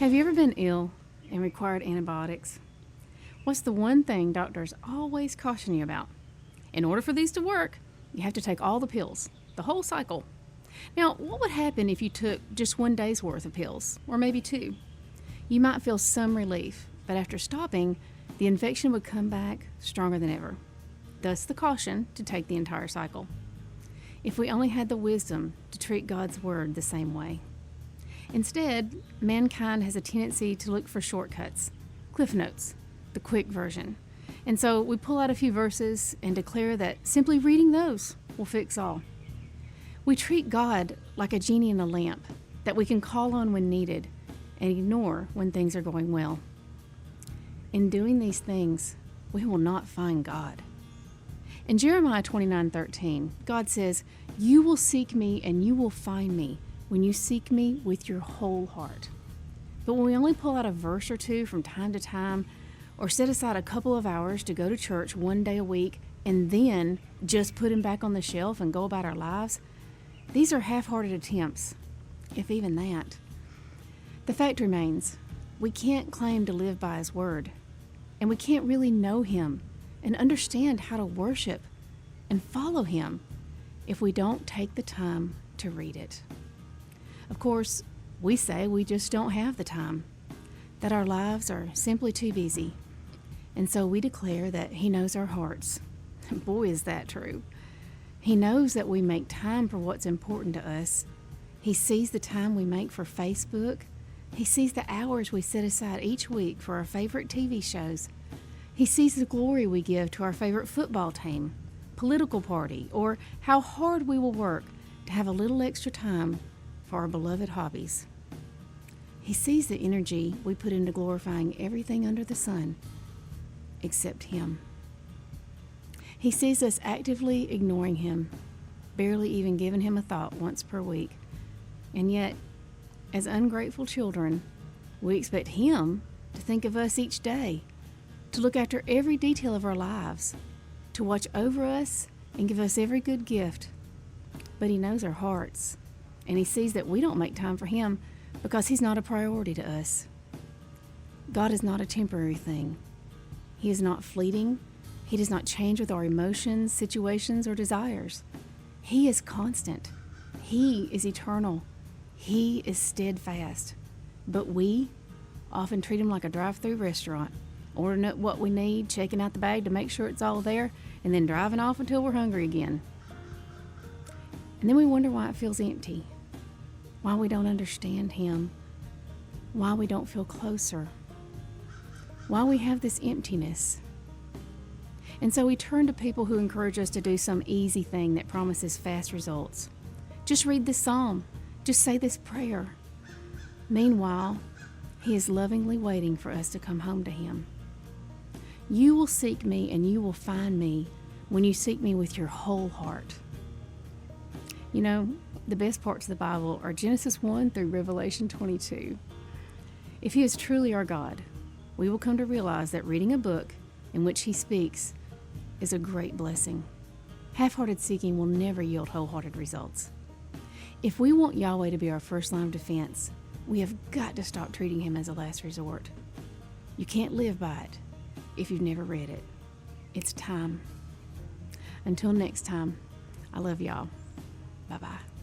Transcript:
Have you ever been ill and required antibiotics? What's the one thing doctors always caution you about? In order for these to work, you have to take all the pills, the whole cycle. Now, what would happen if you took just one day's worth of pills, or maybe two? You might feel some relief, but after stopping, the infection would come back stronger than ever. Thus the caution to take the entire cycle. If we only had the wisdom to treat God's word the same way. Instead, mankind has a tendency to look for shortcuts, cliff notes, the quick version. And so we pull out a few verses and declare that simply reading those will fix all. We treat God like a genie in a lamp that we can call on when needed and ignore when things are going well. In doing these things, we will not find God. In Jeremiah 29:13, God says, "You will seek me and you will find me when you seek me with your whole heart." But when we only pull out a verse or two from time to time, or set aside a couple of hours to go to church one day a week and then just put him back on the shelf and go about our lives, these are half-hearted attempts, if even that. The fact remains, we can't claim to live by his word, and we can't really know him and understand how to worship and follow him if we don't take the time to read it. Of course, we say we just don't have the time, that our lives are simply too busy, and so we declare that he knows our hearts. Boy, is that true. He knows that we make time for what's important to us. He sees the time we make for Facebook. He sees the hours we set aside each week for our favorite TV shows. He sees the glory we give to our favorite football team, political party, or how hard we will work to have a little extra time for our beloved hobbies. He sees the energy we put into glorifying everything under the sun, except him. He sees us actively ignoring him, barely even giving him a thought once per week. And yet, as ungrateful children, we expect him to think of us each day, to look after every detail of our lives, to watch over us and give us every good gift. But he knows our hearts, and he sees that we don't make time for him because he's not a priority to us. God is not a temporary thing. He is not fleeting. He does not change with our emotions, situations, or desires. He is constant. He is eternal. He is steadfast. But we often treat him like a drive-through restaurant, ordering up what we need, checking out the bag to make sure it's all there, and then driving off until we're hungry again. And then we wonder why it feels empty, why we don't understand him, why we don't feel closer, why we have this emptiness. And so we turn to people who encourage us to do some easy thing that promises fast results. Just read this psalm. Just say this prayer. Meanwhile, he is lovingly waiting for us to come home to him. You will seek me and you will find me when you seek me with your whole heart. You know, the best parts of the Bible are Genesis 1 through Revelation 22. If he is truly our God, we will come to realize that reading a book in which he speaks is a great blessing. Half-hearted seeking will never yield wholehearted results. If we want Yahweh to be our first line of defense, we have got to stop treating him as a last resort. You can't live by it if you've never read it. It's time. Until next time, I love y'all. Bye-bye.